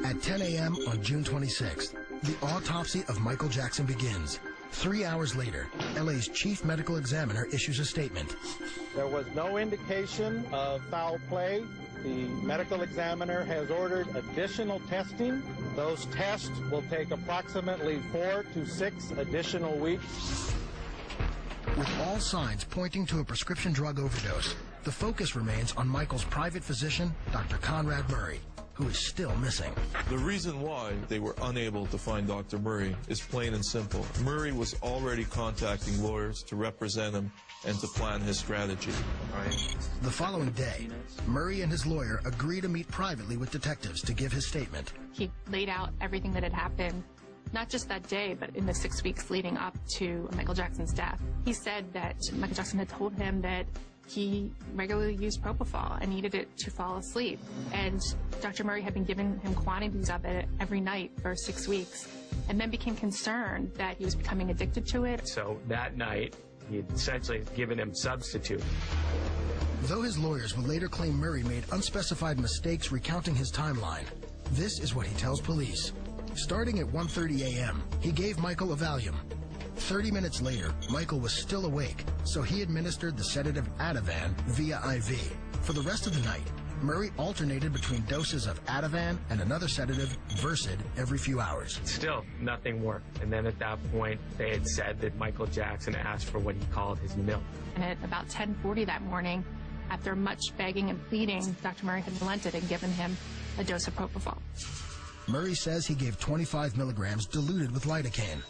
At 10 a.m. on June 26th, the autopsy of Michael Jackson begins. 3 hours later, LA's chief medical examiner issues a statement. There was no indication of foul play. The medical examiner has ordered additional testing. Those tests will take approximately 4 to 6 additional weeks. With all signs pointing to a prescription drug overdose, the focus remains on Michael's private physician, Dr. Conrad Murray, who is still missing. The reason why they were unable to find Dr. Murray is plain and simple. Murray was already contacting lawyers to represent him and to plan his strategy. The following day, Murray and his lawyer agree to meet privately with detectives to give his statement. He laid out everything that had happened, not just that day, but in the 6 weeks leading up to Michael Jackson's death. He said that Michael Jackson had told him that he regularly used propofol and needed it to fall asleep. And Dr. Murray had been giving him quantities of it every night for 6 weeks, and then became concerned that he was becoming addicted to it. So that night, he had essentially given him substitute. Though his lawyers will later claim Murray made unspecified mistakes recounting his timeline, this is what he tells police. Starting at 1:30 a.m., he gave Michael a Valium. 30 minutes later, Michael was still awake, so he administered the sedative Ativan via IV. For the rest of the night, Murray alternated between doses of Ativan and another sedative, Versed, every few hours. Still, nothing worked. And then at that point, they had said that Michael Jackson asked for what he called his milk. And at about 10:40 that morning, after much begging and pleading, Dr. Murray had relented and given him a dose of propofol. Murray says he gave 25 milligrams diluted with lidocaine.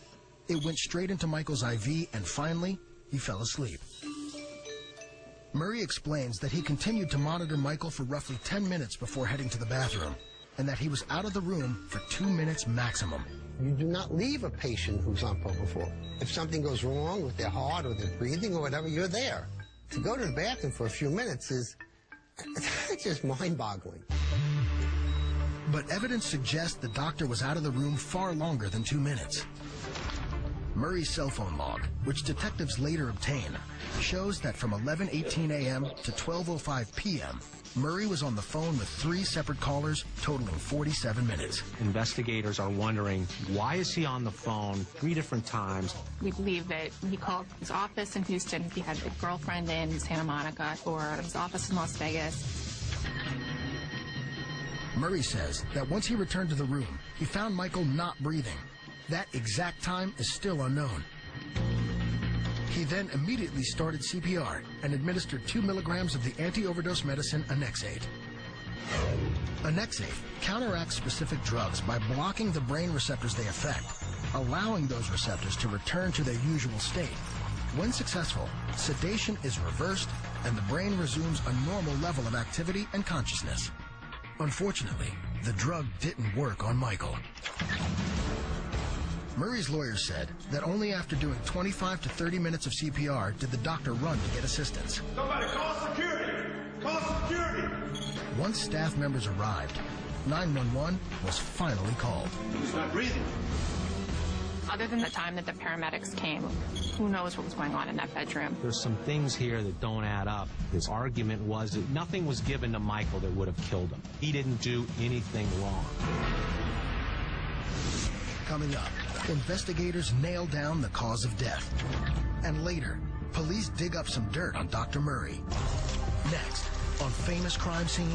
It went straight into Michael's IV, and finally, he fell asleep. Murray explains that he continued to monitor Michael for roughly 10 minutes before heading to the bathroom, and that he was out of the room for 2 minutes maximum. You do not leave a patient who's on propofol. If something goes wrong with their heart or their breathing or whatever, you're there. To go to the bathroom for a few minutes is just mind-boggling. But evidence suggests the doctor was out of the room far longer than 2 minutes. Murray's cell phone log, which detectives later obtain, shows that from 11:18 a.m. to 12:05 p.m., Murray was on the phone with 3 separate callers, totaling 47 minutes. Investigators are wondering, why is he on the phone 3 different times? We believe that he called his office in Houston, he had a girlfriend in Santa Monica, or his office in Las Vegas. Murray says that once he returned to the room, he found Michael not breathing. That exact time is still unknown. He then immediately started CPR and administered 2 milligrams of the anti-overdose medicine Annexate. Annexate counteracts specific drugs by blocking the brain receptors they affect, allowing those receptors to return to their usual state. When successful, sedation is reversed and the brain resumes a normal level of activity and consciousness. Unfortunately, the drug didn't work on Michael. Murray's lawyer said that only after doing 25 to 30 minutes of CPR did the doctor run to get assistance. Somebody call security! Call security! Once staff members arrived, 911 was finally called. He's not breathing. Other than the time that the paramedics came, who knows what was going on in that bedroom. There's some things here that don't add up. His argument was that nothing was given to Michael that would have killed him. He didn't do anything wrong. Coming up, investigators nail down the cause of death. And later, police dig up some dirt on Dr. Murray. Next, on Famous Crime Scene.